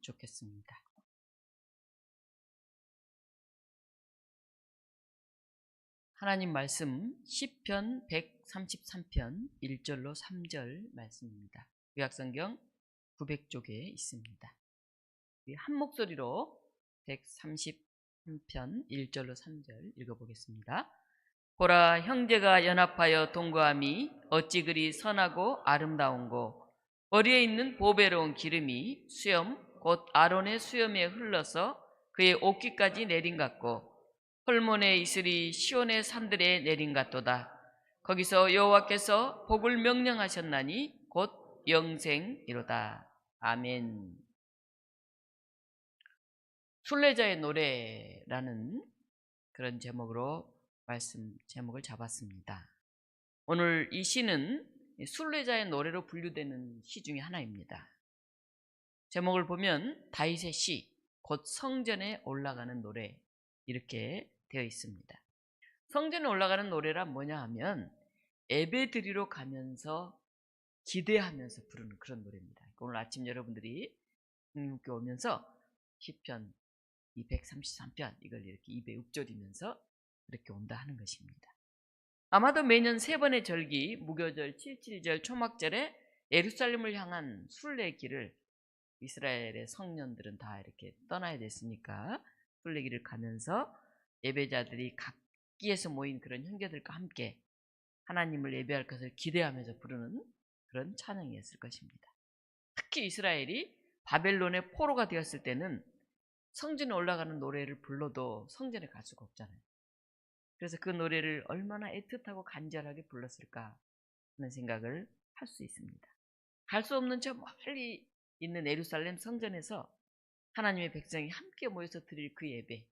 좋겠습니다. 하나님 말씀 시편 133편 1절로 3절 말씀입니다. 구약성경 900쪽에 있습니다. 한 목소리로 133편 1절로 3절 읽어보겠습니다. 보라, 형제가 연합하여 동거함이 어찌 그리 선하고 아름다운고, 머리에 있는 보배로운 기름이 수염 곧 아론의 수염에 흘러서 그의 옷깃까지 내린 같고, 헐몬의 이슬이 시온의 산들에 내린 같도다. 거기서 여호와께서 복을 명령하셨나니 곧 영생이로다. 아멘. 순례자의 노래라는 그런 제목으로 말씀 제목을 잡았습니다. 오늘 이 시는 순례자의 노래로 분류되는 시 중에 하나입니다. 제목을 보면 다윗의 시, 곧 성전에 올라가는 노래, 이렇게 되어 있습니다. 성전에 올라가는 노래란 뭐냐 하면 예배 드리러 가면서 기대하면서 부르는 그런 노래입니다. 오늘 아침 여러분들이 하나님께 오면서 시편 233편 이걸 이렇게 입에 읊조리면서 그렇게 온다 하는 것입니다. 아마도 매년 3번의 절기, 무교절, 7.7절, 초막절에 예루살렘을 향한 순례길을 이스라엘의 성년들은 다 이렇게 떠나야 됐으니까 순례길을 가면서 예배자들이 각기에서 모인 그런 형제들과 함께 하나님을 예배할 것을 기대하면서 부르는 그런 찬양이었을 것입니다. 특히 이스라엘이 바벨론의 포로가 되었을 때는 성전에 올라가는 노래를 불러도 성전에 갈 수가 없잖아요. 그래서 그 노래를 얼마나 애틋하고 간절하게 불렀을까 하는 생각을 할 수 있습니다. 갈 수 없는 저 멀리 있는 예루살렘 성전에서 하나님의 백성이 함께 모여서 드릴 그 예배,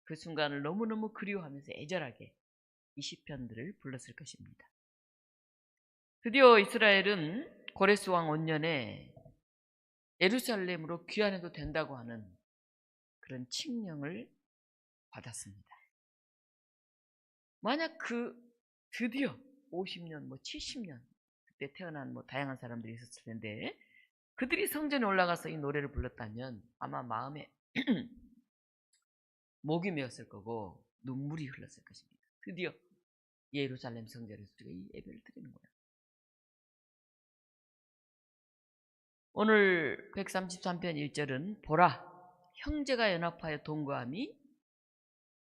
그 순간을 너무너무 그리워하면서 애절하게 이 시편들을 불렀을 것입니다. 드디어 이스라엘은 고레스 왕 5년에 예루살렘으로 귀환해도 된다고 하는 그런 칙령을 받았습니다. 만약 드디어 50년, 70년 그때 태어난 다양한 사람들이 있었을 텐데 그들이 성전에 올라가서 이 노래를 불렀다면 아마 마음에 목이 메었을 거고 눈물이 흘렀을 것입니다. 드디어 예루살렘 성전에서 우리가 이 예배를 드리는 거야. 오늘 133편 1절은 보라, 형제가 연합하여 동거함이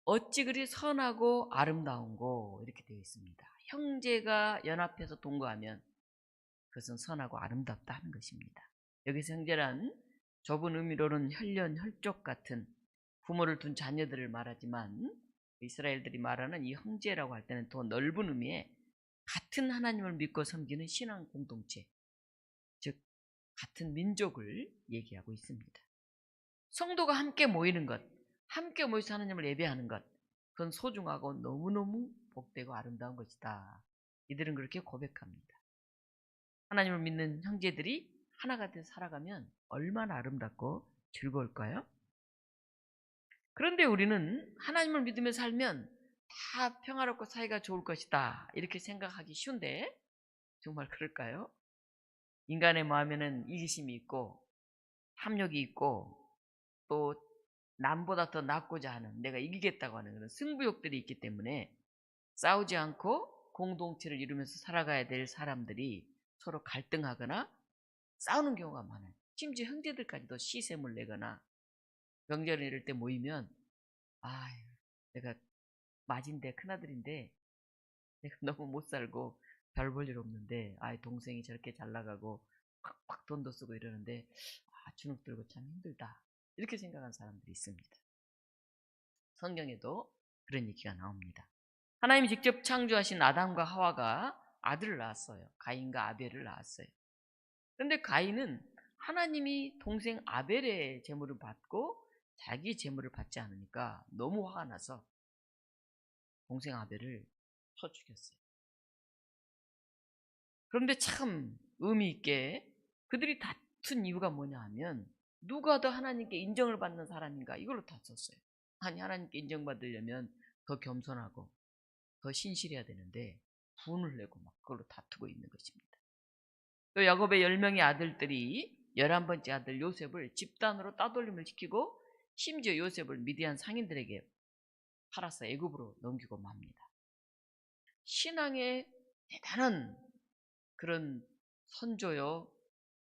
어찌 그리 선하고 아름다운고 이렇게 되어 있습니다. 형제가 연합해서 동거하면 그것은 선하고 아름답다 하는 것입니다. 여기서 형제란 좁은 의미로는 혈연, 혈족 같은 부모를 둔 자녀들을 말하지만 이스라엘들이 말하는 이 형제라고 할 때는 더 넓은 의미의 같은 하나님을 믿고 섬기는 신앙 공동체, 즉 같은 민족을 얘기하고 있습니다. 성도가 함께 모이는 것, 함께 모여서 하나님을 예배하는 것, 그건 소중하고 너무너무 복되고 아름다운 것이다. 이들은 그렇게 고백합니다. 하나님을 믿는 형제들이 하나가 돼서 살아가면 얼마나 아름답고 즐거울까요? 그런데 우리는 하나님을 믿으며 살면 다 평화롭고 사이가 좋을 것이다 이렇게 생각하기 쉬운데 정말 그럴까요? 인간의 마음에는 이기심이 있고 탐욕이 있고 또 남보다 더 낫고자 하는, 내가 이기겠다고 하는 그런 승부욕들이 있기 때문에 싸우지 않고 공동체를 이루면서 살아가야 될 사람들이 서로 갈등하거나 싸우는 경우가 많아요. 심지어 형제들까지도 시샘을 내거나 명절 이럴 때 모이면 내가 맏인데 큰아들인데 내가 너무 못 살고 별 볼 일 없는데 동생이 저렇게 잘 나가고 팍팍 돈도 쓰고 이러는데 주눅 들고 참 힘들다 이렇게 생각하는 사람들이 있습니다. 성경에도 그런 얘기가 나옵니다. 하나님이 직접 창조하신 아담과 하와가 아들을 낳았어요. 가인과 아벨을 낳았어요. 그런데 가인은 하나님이 동생 아벨의 제물을 받고 자기 제물을 받지 않으니까 너무 화가 나서 동생 아벨을 쳐 죽였어요. 그런데 참 의미 있게 그들이 다툰 이유가 뭐냐 하면 누가 더 하나님께 인정을 받는 사람인가 이걸로 다퉜어요. 아니 하나님께 인정받으려면 더 겸손하고 더 신실해야 되는데 분을 내고 막 그걸로 다투고 있는 것입니다. 또 야곱의 10명의 아들들이 11번째 아들 요셉을 집단으로 따돌림을 시키고 심지어 요셉을 미디안 상인들에게 팔아서 애굽으로 넘기고 맙니다. 신앙의 대단한 그런 선조요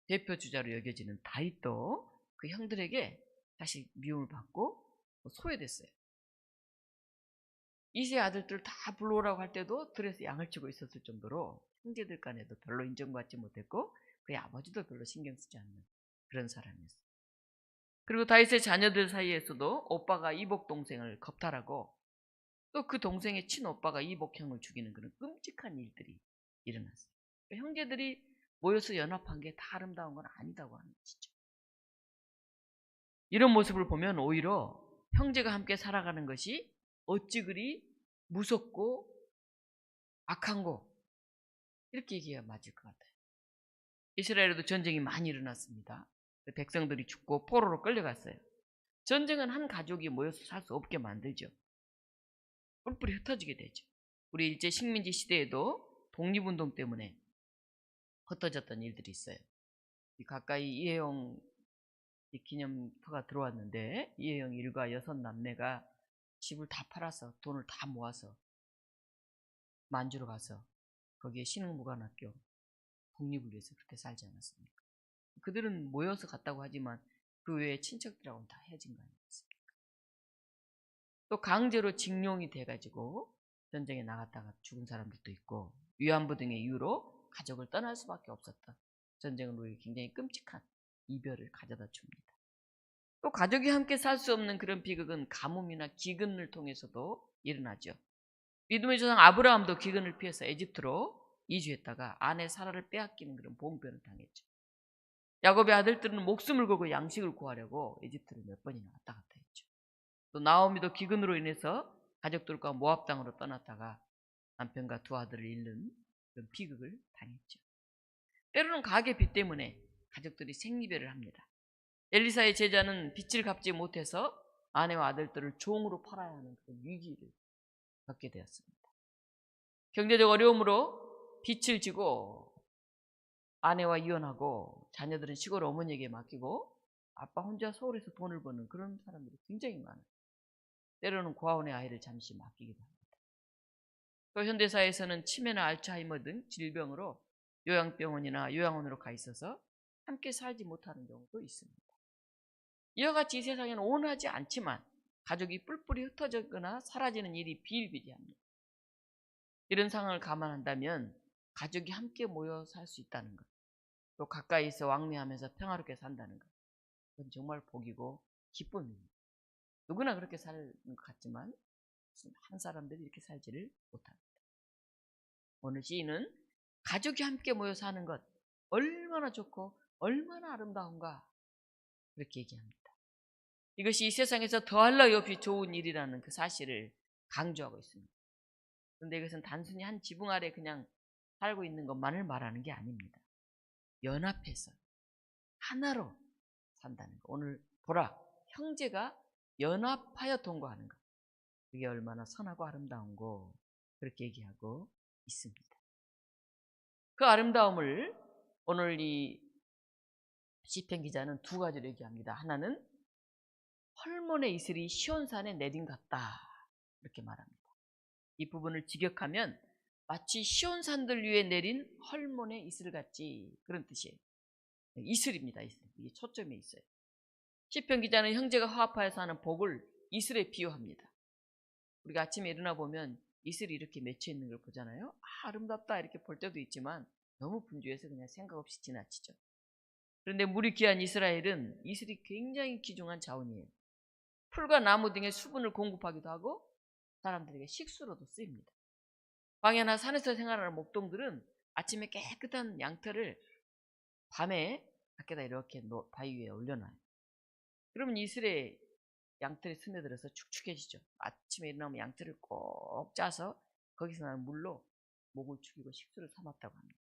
대표 주자로 여겨지는 다윗도 그 형들에게 다시 미움을 받고 소외됐어요. 이세 아들들 다 불러오라고 할 때도 들에서 양을 치고 있었을 정도로 형제들 간에도 별로 인정받지 못했고 그의 아버지도 별로 신경 쓰지 않는 그런 사람이었어요. 그리고 다윗의 자녀들 사이에서도 오빠가 이복 동생을 겁탈하고 또 그 동생의 친오빠가 이복형을 죽이는 그런 끔찍한 일들이 일어났어요. 그러니까 형제들이 모여서 연합한 게 다 아름다운 건 아니다고 하는 것이죠. 이런 모습을 보면 오히려 형제가 함께 살아가는 것이 어찌 그리 무섭고 악한고 이렇게 얘기해야 맞을 것 같아요. 이스라엘에도 전쟁이 많이 일어났습니다. 백성들이 죽고 포로로 끌려갔어요. 전쟁은 한 가족이 모여서 살 수 없게 만들죠. 뿔뿔이 흩어지게 되죠. 우리 일제 식민지 시대에도 독립운동 때문에 흩어졌던 일들이 있어요. 가까이 이혜영 기념터가 들어왔는데 이혜영 일가 6남매가 집을 다 팔아서 돈을 다 모아서 만주로 가서 거기에 신흥무관학교 독립을 위해서 그렇게 살지 않았습니까? 그들은 모여서 갔다고 하지만 그 외에 친척들하고는 다 헤어진 거 아니겠습니까? 또 강제로 징용이 돼가지고 전쟁에 나갔다가 죽은 사람들도 있고 위안부 등의 이유로 가족을 떠날 수밖에 없었던 전쟁은 우리에게 굉장히 끔찍한 이별을 가져다 줍니다. 또 가족이 함께 살 수 없는 그런 비극은 가뭄이나 기근을 통해서도 일어나죠. 믿음의 조상 아브라함도 기근을 피해서 에집트로 이주했다가 아내 사라를 빼앗기는 그런 봉변을 당했죠. 야곱의 아들들은 목숨을 걸고 양식을 구하려고 에집트를 몇 번이나 왔다 갔다 했죠. 또 나오미도 기근으로 인해서 가족들과 모압 땅으로 떠났다가 남편과 두 아들을 잃는 그런 비극을 당했죠. 때로는 가계 빚 때문에 가족들이 생리배를 합니다. 엘리사의 제자는 빚을 갚지 못해서 아내와 아들들을 종으로 팔아야 하는 그런 위기를 겪게 되었습니다. 경제적 어려움으로 빚을 지고 아내와 이혼하고 자녀들은 시골 어머니에게 맡기고 아빠 혼자 서울에서 돈을 버는 그런 사람들이 굉장히 많아요. 때로는 고아원의 아이를 잠시 맡기기도 합니다. 또 현대사회에서는 치매나 알츠하이머 등 질병으로 요양병원이나 요양원으로 가 있어서 함께 살지 못하는 경우도 있습니다. 이와 같이 이 세상에는 원하지 않지만 가족이 뿔뿔이 흩어지거나 사라지는 일이 비일비재합니다. 이런 상황을 감안한다면 가족이 함께 모여 살 수 있다는 것, 또 가까이서 왕래하면서 평화롭게 산다는 것, 그건 정말 복이고 기쁨입니다. 누구나 그렇게 사는 것 같지만 한 사람들이 이렇게 살지를 못합니다. 오늘 시인은 가족이 함께 모여 사는 것 얼마나 좋고 얼마나 아름다운가 그렇게 얘기합니다. 이것이 이 세상에서 더할 나위 없이 좋은 일이라는 그 사실을 강조하고 있습니다. 그런데 이것은 단순히 한 지붕 아래 그냥 살고 있는 것만을 말하는 게 아닙니다. 연합해서 하나로 산다는 것. 오늘 보라, 형제가 연합하여 동거하는 것. 그게 얼마나 선하고 아름다운고 그렇게 얘기하고 있습니다. 그 아름다움을 오늘 이 시편 기자는 두 가지로 얘기합니다. 하나는 헐몬의 이슬이 시온산에 내린 같다 이렇게 말합니다. 이 부분을 직역하면 마치 시온산들 위에 내린 헐몬의 이슬 같지 그런 뜻이에요. 이슬입니다. 이슬. 이게 초점에 있어요. 시편 기자는 형제가 화합하여서 하는 복을 이슬에 비유합니다. 우리가 아침에 일어나 보면 이슬이 이렇게 맺혀 있는 걸 보잖아요. 아름답다 이렇게 볼 때도 있지만 너무 분주해서 그냥 생각 없이 지나치죠. 그런데 물이 귀한 이스라엘은 이슬이 굉장히 귀중한 자원이에요. 풀과 나무 등의 수분을 공급하기도 하고 사람들에게 식수로도 쓰입니다. 광야나 산에서 생활하는 목동들은 아침에 깨끗한 양털을 밤에 밖에다 이렇게 바위 위에 올려놔요. 그러면 이슬에 양털이 스며들어서 축축해지죠. 아침에 일어나면 양털을 꼭 짜서 거기서 나는 물로 목을 축이고 식수를 삼았다고 합니다.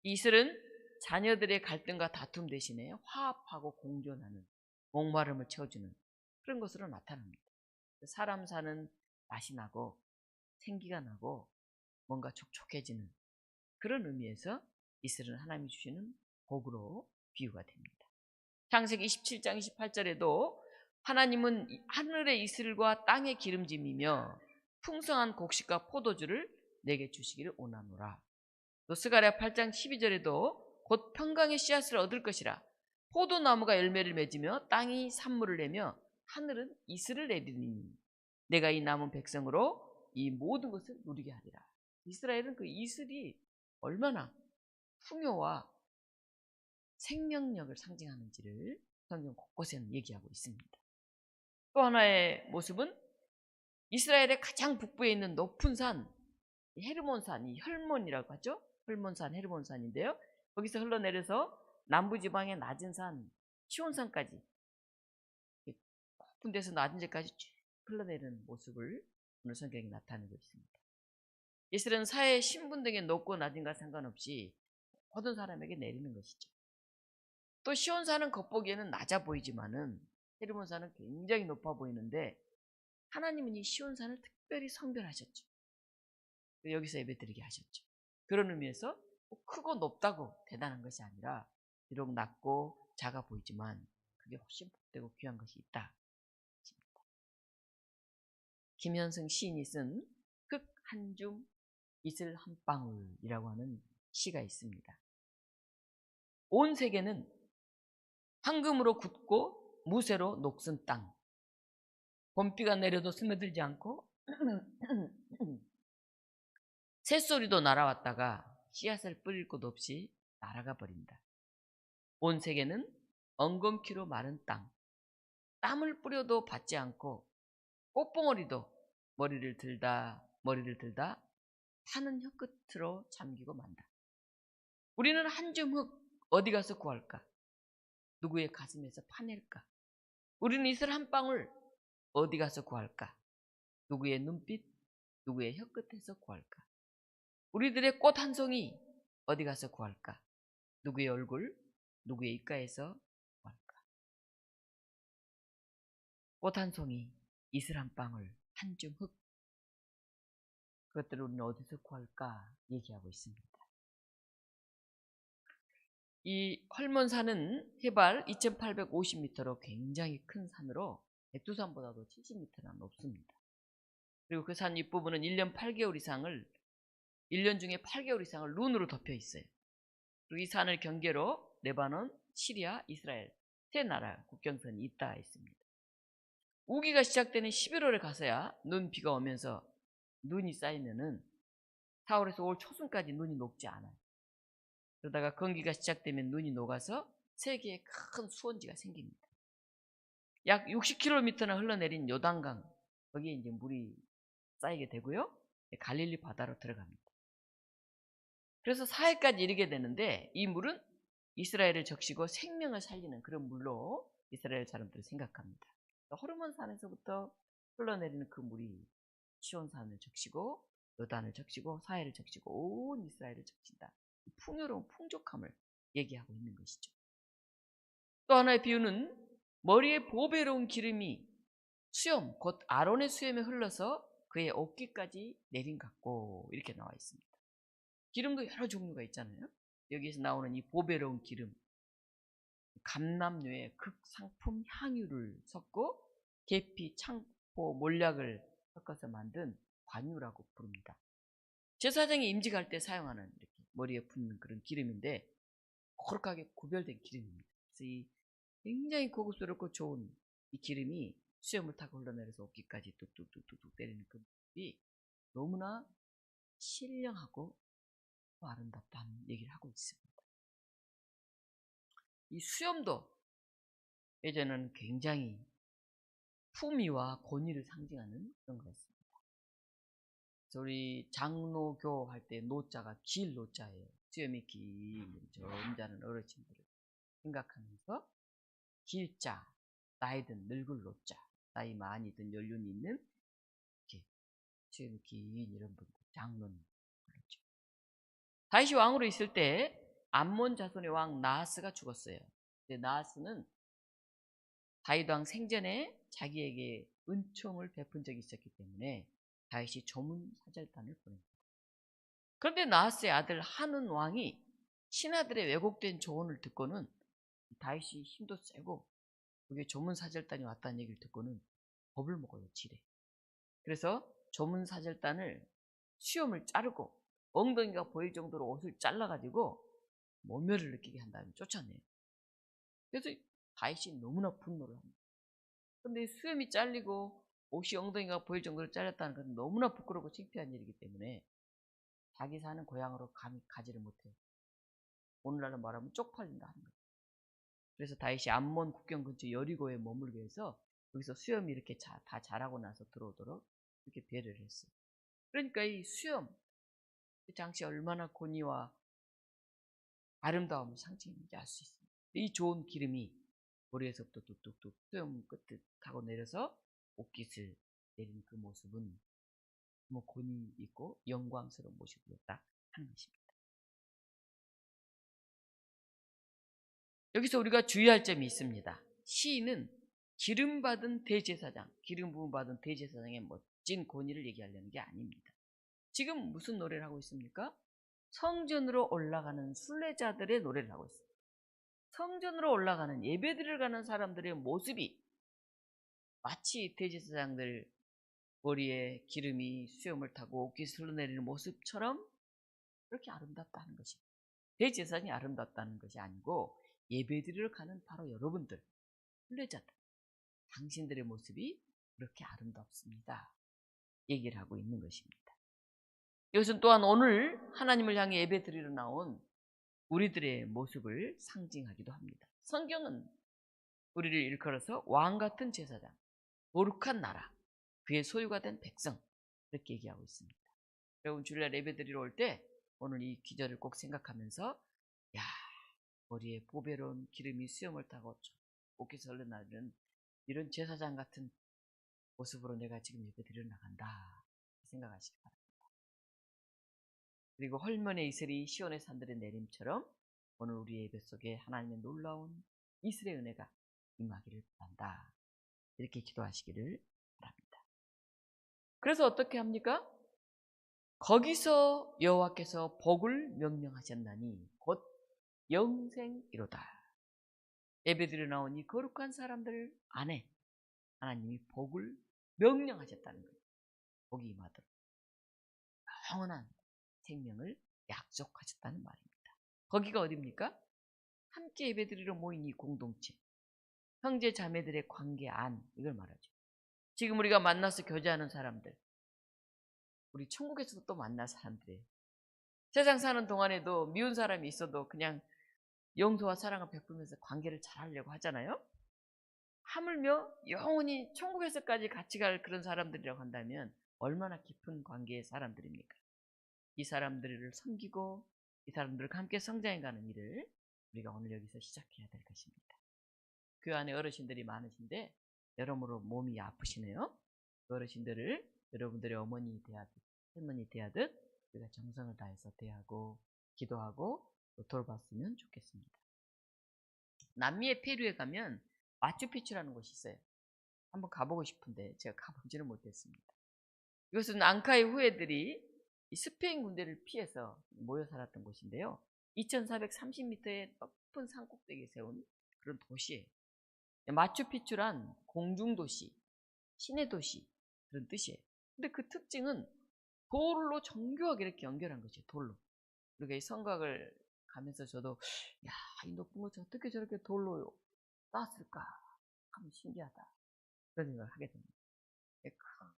이슬은 자녀들의 갈등과 다툼 대신에 화합하고 공존하는 목마름을 채워주는 그런 것으로 나타납니다. 사람 사는 맛이 나고 생기가 나고 뭔가 촉촉해지는 그런 의미에서 이슬은 하나님이 주시는 복으로 비유가 됩니다. 창세기 27장 28절에도 하나님은 하늘의 이슬과 땅의 기름짐이며 풍성한 곡식과 포도주를 내게 주시기를 원하노라. 또 스가랴 8장 12절에도 곧 평강의 씨앗을 얻을 것이라. 포도나무가 열매를 맺으며 땅이 산물을 내며 하늘은 이슬을 내리니 내가 이 남은 백성으로 이 모든 것을 누리게 하리라. 이스라엘은 그 이슬이 얼마나 풍요와 생명력을 상징하는지를 성경 곳곳에는 얘기하고 있습니다. 또 하나의 모습은 이스라엘의 가장 북부에 있는 높은 산 헤르몬산, 이 혈몬이라고 하죠. 혈몬산, 헤르몬산인데요. 거기서 흘러내려서 남부지방의 낮은 산 시온산까지 높은 데서 낮은 데까지 쭉 흘러내리는 모습을 오늘 성경이 나타내고 있습니다. 이슬은 사회의 신분 등의 높고 낮은과 상관없이 모든 사람에게 내리는 것이죠. 또 시온산은 겉보기에는 낮아 보이지만은 헤르몬산은 굉장히 높아 보이는데 하나님은 이 시온산을 특별히 성별하셨죠. 여기서 예배드리게 하셨죠. 그런 의미에서 크고 높다고 대단한 것이 아니라 비록 낮고 작아 보이지만 그게 훨씬 복되고 귀한 것이 있다. 김현승 시인이 쓴 흙 한 줌 이슬 한 방울이라고 하는 시가 있습니다. 온 세계는 황금으로 굳고 무쇠로 녹슨 땅. 봄비가 내려도 스며들지 않고 새소리도 날아왔다가 씨앗을 뿌릴 곳 없이 날아가 버린다. 온 세계는 엉겅퀴로 마른 땅. 땀을 뿌려도 받지 않고 꽃봉오리도 머리를 들다 타는 혀끝으로 잠기고 만다. 우리는 한 줌 흙 어디 가서 구할까? 누구의 가슴에서 파낼까? 우리는 이슬 한 방울 어디 가서 구할까? 누구의 눈빛, 누구의 혀끝에서 구할까? 우리들의 꽃 한 송이 어디 가서 구할까? 누구의 얼굴, 누구의 입가에서 구할까? 꽃 한 송이, 이슬 한 방울, 한 줌 흙. 그것들을 우리는 어디서 구할까? 얘기하고 있습니다. 이 헐몬산은 해발 2850m로 굉장히 큰 산으로 백두산보다도 70m나 높습니다. 그리고 그 산 윗부분은 1년 8개월 이상을 1년 중에 8개월 이상을 눈으로 덮여 있어요. 그리고 이 산을 경계로 레바논, 시리아, 이스라엘 세 나라 국경선이 있다 했습니다. 우기가 시작되는 11월에 가서야 눈비가 오면서 눈이 쌓이면은 4월에서 5월 초순까지 눈이 녹지 않아요. 그러다가 건기가 시작되면 눈이 녹아서 세계에 큰 수원지가 생깁니다. 약 60km나 흘러내린 요단강, 거기에 이제 물이 쌓이게 되고요. 갈릴리 바다로 들어갑니다. 그래서 사해까지 이르게 되는데 이 물은 이스라엘을 적시고 생명을 살리는 그런 물로 이스라엘 사람들을 생각합니다. 호르몬산에서부터 흘러내리는 그 물이 시온산을 적시고 요단을 적시고 사해를 적시고 온 이스라엘을 적신다. 풍요로운 풍족함을 얘기하고 있는 것이죠. 또 하나의 비유는 머리에 보배로운 기름이 수염, 곧 아론의 수염에 흘러서 그의 어깨까지 내린 같고 이렇게 나와 있습니다. 기름도 여러 종류가 있잖아요. 여기에서 나오는 이 보배로운 기름, 감람류의 극상품 향유를 섞고 계피, 창포, 몰약을 섞어서 만든 관유라고 부릅니다. 제사장이 임직할 때 사용하는 이렇게 머리에 붓는 그런 기름인데 거룩하게 구별된 기름입니다. 그래서 이 굉장히 고급스럽고 좋은 이 기름이 수염을 타고 흘러내려서 어깨까지 뚝뚝뚝뚝 때리는 그 모습이 너무나 신령하고 아름답다는 얘기를 하고 있습니다. 이 수염도 예전에는 굉장히 품위와 권위를 상징하는 그런 거였습니다. 그래서 우리 장로교 할 때 노자가 길 노자예요. 수염이 긴 점잖은 어르신들을 생각하면서 길자, 나이 든 늙을 노자, 나이 많이 든 연륜이 있는 이렇게 수염이 긴 이런 분들 장로는 그렇죠. 다윗이 왕으로 있을 때 암몬 자손의 왕 나하스가 죽었어요. 근데 나하스는 다윗 왕 생전에 자기에게 은총을 베푼 적이 있었기 때문에 다윗이 조문 사절단을 보냅니다. 그런데 나하스의 아들 하는 왕이 신하들의 왜곡된 조언을 듣고는 다윗이 힘도 세고 그게 조문사절단이 왔다는 얘기를 듣고는 겁을 먹어요. 지레. 그래서 조문사절단을 수염을 자르고 엉덩이가 보일 정도로 옷을 잘라가지고 모멸을 느끼게 한 다음에 쫓아내요. 그래서 다윗이 너무나 분노를 합니다. 근데 수염이 잘리고 옷이 엉덩이가 보일 정도로 잘렸다는 것은 너무나 부끄럽고 창피한 일이기 때문에 자기 사는 고향으로 감히 가지를 못해요. 오늘날로 말하면 쪽팔린다 하는 거예요. 그래서 다윗이 암몬 국경 근처 여리고에 머물게 해서 여기서 수염이 이렇게 다 자라고 나서 들어오도록 이렇게 배려를 했어요. 그러니까 이 수염, 그 당시 얼마나 권위와 아름다움을 상징했는지 알 수 있습니다. 이 좋은 기름이 머리에서부터 뚝뚝뚝 수염 끝을 타고 내려서 옷깃을 내린 그 모습은 뭐 권위 있고 영광스러운 모습이었다 하는 것입니다. 여기서 우리가 주의할 점이 있습니다. 시인은 기름 부음 받은 대제사장의 멋진 권위를 얘기하려는 게 아닙니다. 지금 무슨 노래를 하고 있습니까? 성전으로 올라가는 순례자들의 노래를 하고 있습니다. 성전으로 올라가는 예배드리러 가는 사람들의 모습이 마치 대제사장들 머리에 기름이 수염을 타고 옷깃을 흘러내리는 모습처럼 그렇게 아름답다는 것입니다. 대제사장이 아름답다는 것이 아니고 예배드리러 가는 바로 여러분들, 순례자들, 당신들의 모습이 그렇게 아름답습니다. 얘기를 하고 있는 것입니다. 이것은 또한 오늘 하나님을 향해 예배드리러 나온 우리들의 모습을 상징하기도 합니다. 성경은 우리를 일컬어서 왕같은 제사장, 거룩한 나라, 그의 소유가 된 백성 이렇게 얘기하고 있습니다. 여러분 주일날 예배드리러 올 때 오늘 이 기절을 꼭 생각하면서 야, 머리에 보배로운 기름이 수염을 타고 옷깃이 흘러나르는 이런 제사장 같은 모습으로 내가 지금 예배드리러 나간다 생각하시기 바랍니다. 그리고 헐몬의 이슬이 시온의 산들의 내림처럼 오늘 우리 예배 속에 하나님의 놀라운 이슬의 은혜가 임하기를 바란다. 이렇게 기도하시기를 바랍니다. 그래서 어떻게 합니까? 거기서 여호와께서 복을 명령하셨나니 곧 영생이로다. 예배드려 나온 이 거룩한 사람들 안에 하나님이 복을 명령하셨다는 거예요. 복이 임하도록 영원한 생명을 약속하셨다는 말입니다. 거기가 어디입니까? 함께 예배드리러 모인 이 공동체, 형제 자매들의 관계 안, 이걸 말하죠. 지금 우리가 만나서 교제하는 사람들, 우리 천국에서도 또 만날 사람들이에요. 세상 사는 동안에도 미운 사람이 있어도 그냥 용서와 사랑을 베풀면서 관계를 잘하려고 하잖아요. 하물며 영원히 천국에서까지 같이 갈 그런 사람들이라고 한다면 얼마나 깊은 관계의 사람들입니까? 이 사람들을 섬기고 이 사람들과 함께 성장해가는 일을 우리가 오늘 여기서 시작해야 될 것입니다. 그 안에 어르신들이 많으신데 여러모로 몸이 아프시네요. 그 어르신들을 여러분들의 어머니 대하듯 할머니 대하듯 우리가 정성을 다해서 대하고 기도하고 돌봤으면 좋겠습니다. 남미의 페루에 가면 마추픽추라는 곳이 있어요. 한번 가보고 싶은데 제가 가보지는 못했습니다. 이것은 앙카의 후예들이 이 스페인 군대를 피해서 모여 살았던 곳인데요. 2430m의 높은 산꼭대기에 세운 그런 도시예요. 마추픽추란 공중도시, 신의 도시 그런 뜻이에요. 근데 그 특징은 돌로 정교하게 이렇게 연결한 것이에요. 돌로. 그러니까 이 성곽을 가면서 저도 야, 이 높은 것을 어떻게 저렇게 돌로 쌓았을까 하면 신기하다 그런 생각을 하게 됩니다.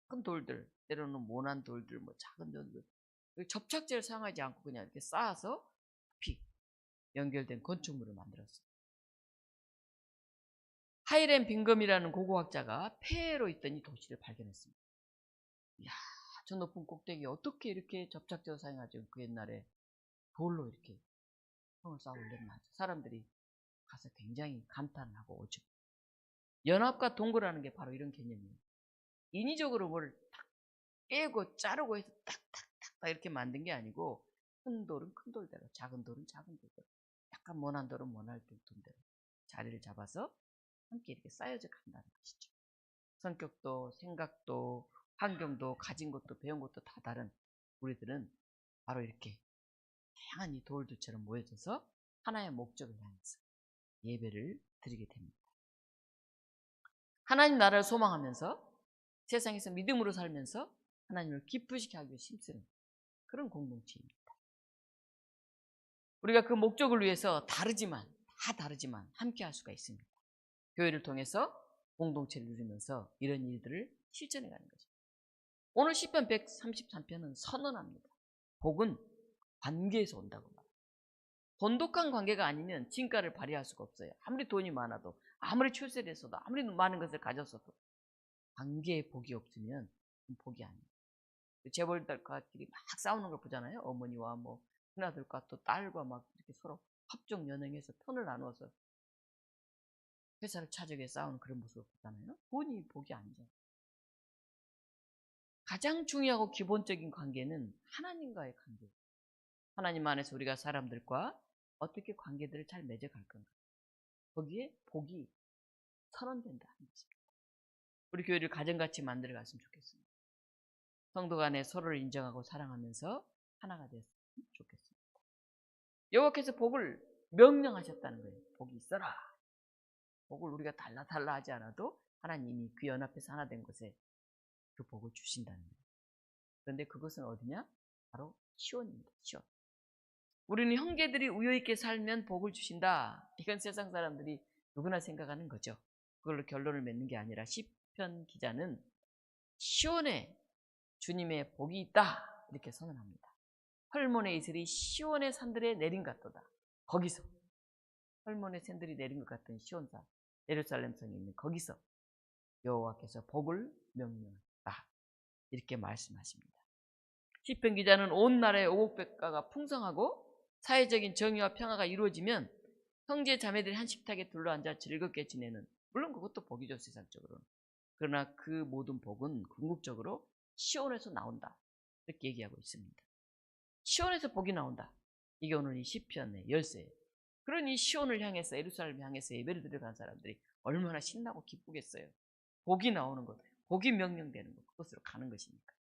큰 돌들, 때로는 모난 돌들, 뭐 작은 돌들 접착제를 사용하지 않고 그냥 이렇게 쌓아서 깊이 연결된 건축물을 만들었어요. 하이렌 빙검이라는 고고학자가 폐해로 있던 이 도시를 발견했습니다. 이야, 저 높은 꼭대기에 어떻게 이렇게 접착제를 사용하죠? 그 옛날에 돌로 이렇게 성을 쌓아 올렸나. 사람들이 가서 굉장히 감탄하고 오죠. 연합과 동거라는 게 바로 이런 개념이에요. 인위적으로 뭘 탁 깨고 자르고 해서 탁탁탁 이렇게 만든 게 아니고 큰 돌은 큰 돌대로, 작은 돌은 작은 돌대로, 약간 모난 돌은 모난 돌대로 자리를 잡아서 함께 이렇게 쌓여져 간다는 것이죠. 성격도 생각도 환경도 가진 것도 배운 것도 다 다른 우리들은 바로 이렇게 다양한 이 돌들처럼 모여져서 하나의 목적을 향해서 예배를 드리게 됩니다. 하나님 나라를 소망하면서 세상에서 믿음으로 살면서 하나님을 기쁘시게 하기 위해 힘쓰는 그런 공동체입니다. 우리가 그 목적을 위해서 다 다르지만 함께 할 수가 있습니다. 교회를 통해서 공동체를 누리면서 이런 일들을 실천해 가는 거죠. 오늘 시편 133편은 선언합니다. 복은 관계에서 온다고 말합니다. 돈독한 관계가 아니면 진가를 발휘할 수가 없어요. 아무리 돈이 많아도, 아무리 출세했어도, 아무리 많은 것을 가졌어도 관계에 복이 없으면 복이 아니에요. 재벌들과끼리 막 싸우는 걸 보잖아요. 어머니와 뭐 큰아들과 또 딸과 막 이렇게 서로 합종 연행해서 편을 나누어서 회사를 차지하기 위해 싸우는 그런 모습을 보잖아요. 돈이 복이 아니죠. 가장 중요하고 기본적인 관계는 하나님과의 관계. 하나님 안에서 우리가 사람들과 어떻게 관계들을 잘 맺어갈 건가. 거기에 복이 선언된다 하는 것입니다. 우리 교회를 가정같이 만들어 갔으면 좋겠습니다. 성도 간에 서로를 인정하고 사랑하면서 하나가 됐으면 좋겠습니다. 여호와께서 복을 명령하셨다는 거예요. 복이 있어라. 복을 우리가 달라 하지 않아도 하나님이 그 연합해서 하나 된 곳에 그 복을 주신다는 거예요. 그런데 그것은 어디냐? 바로 시온입니다. 시온. 우리는 형제들이 우여있게 살면 복을 주신다. 이건 세상 사람들이 누구나 생각하는 거죠. 그걸로 결론을 맺는 게 아니라 시편 기자는 시온에 주님의 복이 있다 이렇게 선언합니다. 헐몬의 이슬이 시온의 산들에 내린 것 같도다. 거기서 헐몬의 샌들이 내린 것 같은 시온산 예루살렘 성에 있는 거기서 여호와께서 복을 명령했다 이렇게 말씀하십니다. 시편 기자는 온 나라의 오곡백과가 풍성하고 사회적인 정의와 평화가 이루어지면 형제 자매들이 한 식탁에 둘러앉아 즐겁게 지내는, 물론 그것도 복이죠 세상적으로는. 그러나 그 모든 복은 궁극적으로 시온에서 나온다 이렇게 얘기하고 있습니다. 시온에서 복이 나온다. 이게 오늘 이 시편의 열쇠예요. 그런 이 시온을 향해서 예루살렘을 향해서 예배를 드려가는 사람들이 얼마나 신나고 기쁘겠어요. 복이 나오는 것, 복이 명령되는 것, 그것으로 가는 것이니까.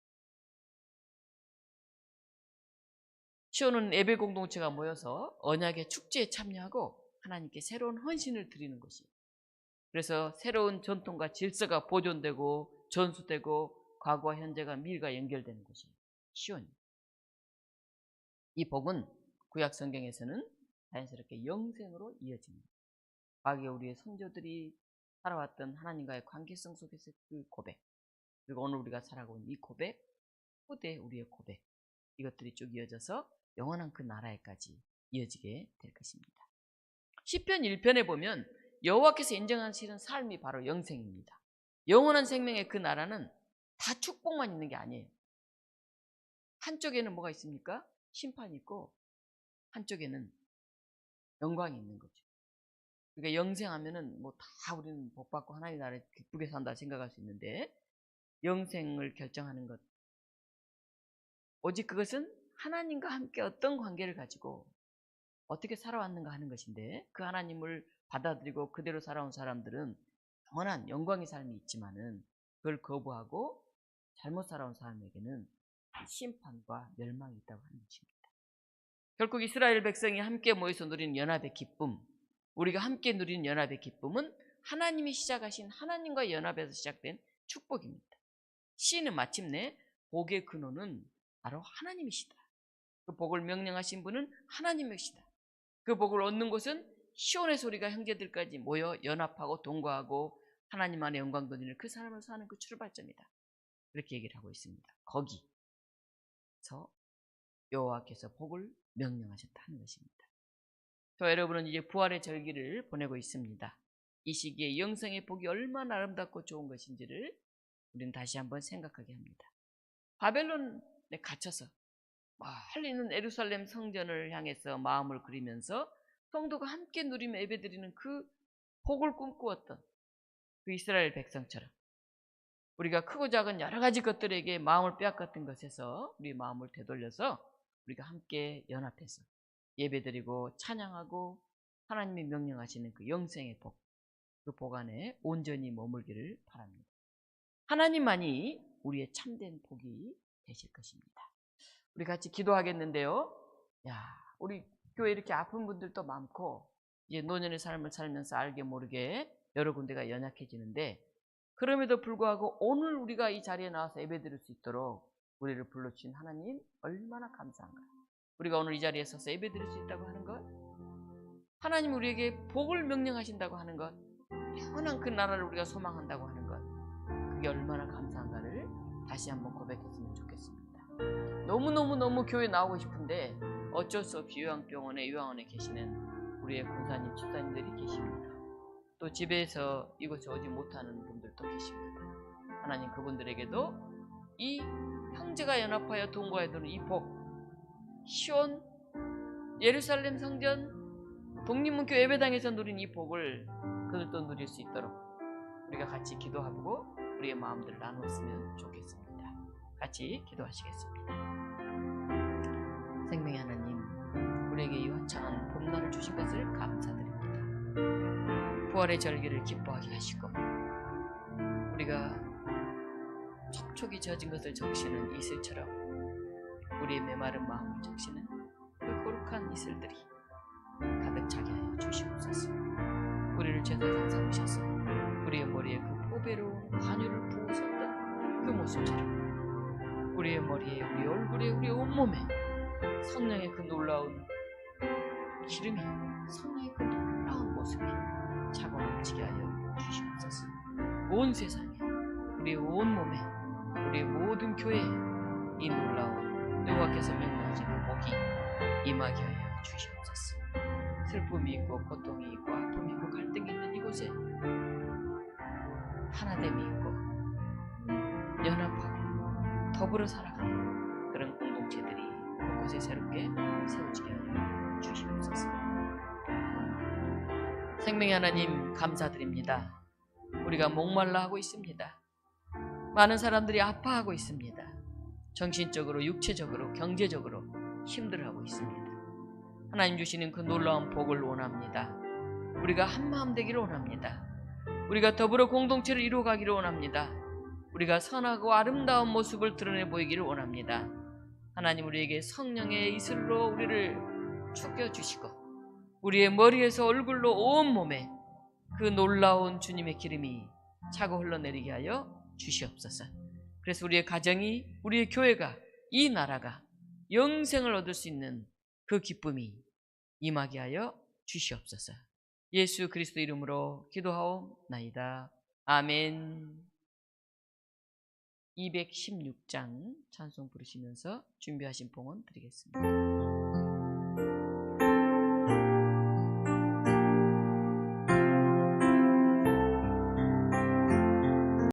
시온은 예배 공동체가 모여서 언약의 축제에 참여하고 하나님께 새로운 헌신을 드리는 것이에요. 그래서 새로운 전통과 질서가 보존되고 전수되고 과거와 현재가 미래가 연결되는 것이에요. 시온. 이 복은 구약 성경에서는 자연스럽게 영생으로 이어집니다. 과거에 우리의 선조들이 살아왔던 하나님과의 관계성 속에서 그 고백, 그리고 오늘 우리가 살아가고 있는 이 고백, 후대 우리의 고백, 이것들이 쭉 이어져서 영원한 그 나라에까지 이어지게 될 것입니다. 시편 1편에 보면 여호와께서 인정하시는 삶이 바로 영생입니다. 영원한 생명의 그 나라는 다 축복만 있는 게 아니에요. 한쪽에는 뭐가 있습니까? 심판이 있고 한쪽에는 영광이 있는 거죠. 그러니까 영생하면은 뭐 다 우리는 복받고 하나님 나라에 기쁘게 산다 생각할 수 있는데, 영생을 결정하는 것, 오직 그것은 하나님과 함께 어떤 관계를 가지고 어떻게 살아왔는가 하는 것인데, 그 하나님을 받아들이고 그대로 살아온 사람들은 영원한 영광의 삶이 있지만은 그걸 거부하고 잘못 살아온 사람에게는 심판과 멸망이 있다고 하는 것입니다. 결국 이스라엘 백성이 함께 모여서 누리는 연합의 기쁨, 우리가 함께 누리는 연합의 기쁨은 하나님이 시작하신 하나님과 연합에서 시작된 축복입니다. 시인은 마침내 복의 근원은 바로 하나님이시다. 그 복을 명령하신 분은 하나님이시다. 그 복을 얻는 곳은 시온에서 우리가 형제들까지 모여 연합하고 동거하고 하나님 안에 영광 돌리는 그 사람을 사는 그 출발점이다. 그렇게 얘기를 하고 있습니다. 거기서 여호와께서 복을 명령하셨다는 것입니다. 저 여러분은 이제 부활의 절기를 보내고 있습니다. 이 시기에 영생의 복이 얼마나 아름답고 좋은 것인지를 우리는 다시 한번 생각하게 합니다. 바벨론에 갇혀서 멀리 있는 예루살렘 성전을 향해서 마음을 그리면서 성도가 함께 누리며 예배드리는 그 복을 꿈꾸었던 그 이스라엘 백성처럼 우리가 크고 작은 여러 가지 것들에게 마음을 빼앗겼던 것에서 우리 마음을 되돌려서 우리가 함께 연합해서 예배드리고 찬양하고 하나님이 명령하시는 그 영생의 복, 그 복 안에 온전히 머물기를 바랍니다. 하나님만이 우리의 참된 복이 되실 것입니다. 우리 같이 기도하겠는데요. 우리 교회 이렇게 아픈 분들도 많고 이제 노년의 삶을 살면서 알게 모르게 여러 군데가 연약해지는데, 그럼에도 불구하고 오늘 우리가 이 자리에 나와서 예배드릴 수 있도록 우리를 불러주신 하나님 얼마나 감사한가요? 우리가 오늘 이 자리에 서서 예배드릴 수 있다고 하는 것, 하나님 우리에게 복을 명령하신다고 하는 것, 영원한 그 나라를 우리가 소망한다고 하는 것, 그게 얼마나 감사한가를 다시 한번 고백했으면 좋겠습니다. 너무너무 교회 나오고 싶은데 어쩔 수 없이 요양원에 계시는 우리의 권사님, 집사님들이 계십니다. 또 집에서 이곳에 오지 못하는 분들도 계십니다. 하나님 그분들에게도 이 형제가 연합하여 동거하여 두는 이 복, 시온 예루살렘 성전 독립문교 예배당에서 누린 이 복을 그들도 누릴 수 있도록 우리가 같이 기도하고 우리의 마음들을 나눴으면 좋겠습니다. 같이 기도하시겠습니다. 생명의 하나님, 우리에게 이 화창한 봄날을 주신 것을 감사드립니다. 부활의 절기를 기뻐하게 하시고 우리가 촉촉이 젖은 것을 적시는 이슬처럼 우리의 메마른 마음을 적시는 그 거룩한 이슬들이 가득 차게 하여 주시옵소서. 우리를 죄사상 삼으셔서 우리의 머리에 그 보배로운 관유를 부으셨던 그 모습처럼 우리의 머리에, 우리 얼굴에, 우리 온몸에 성령의 그 놀라운 기름이, 성령의 그 놀라운 모습이 차고 넘치게 하여 주시옵소서. 온 세상에, 우리의 온몸에, 우리의 모든 교회에 이 놀라운 여호와께서 명령하신 그 복이 임하게 하여 주시옵소서. 슬픔이 있고 고통이 있고 아픔이 있고 갈등이 있는 이곳에 하나됨이 있고 연합하고 더불어 살아가는 그런 공동체들이 곳곳에 새롭게 세워지게 하여 주시옵소서. 생명의 하나님 감사드립니다. 우리가 목말라 하고 있습니다. 많은 사람들이 아파하고 있습니다. 정신적으로, 육체적으로, 경제적으로 힘들어하고 있습니다. 하나님 주시는 그 놀라운 복을 원합니다. 우리가 한마음 되기를 원합니다. 우리가 더불어 공동체를 이루어가기를 원합니다. 우리가 선하고 아름다운 모습을 드러내 보이기를 원합니다. 하나님 우리에게 성령의 이슬로 우리를 축여주시고 우리의 머리에서 얼굴로 온몸에 그 놀라운 주님의 기름이 차고 흘러내리게 하여 주시옵소서. 그래서 우리의 가정이, 우리의 교회가, 이 나라가 영생을 얻을 수 있는 그 기쁨이 임하게 하여 주시옵소서. 예수 그리스도 이름으로 기도하옵나이다. 아멘. 216장 찬송 부르시면서 준비하신 봉헌 드리겠습니다.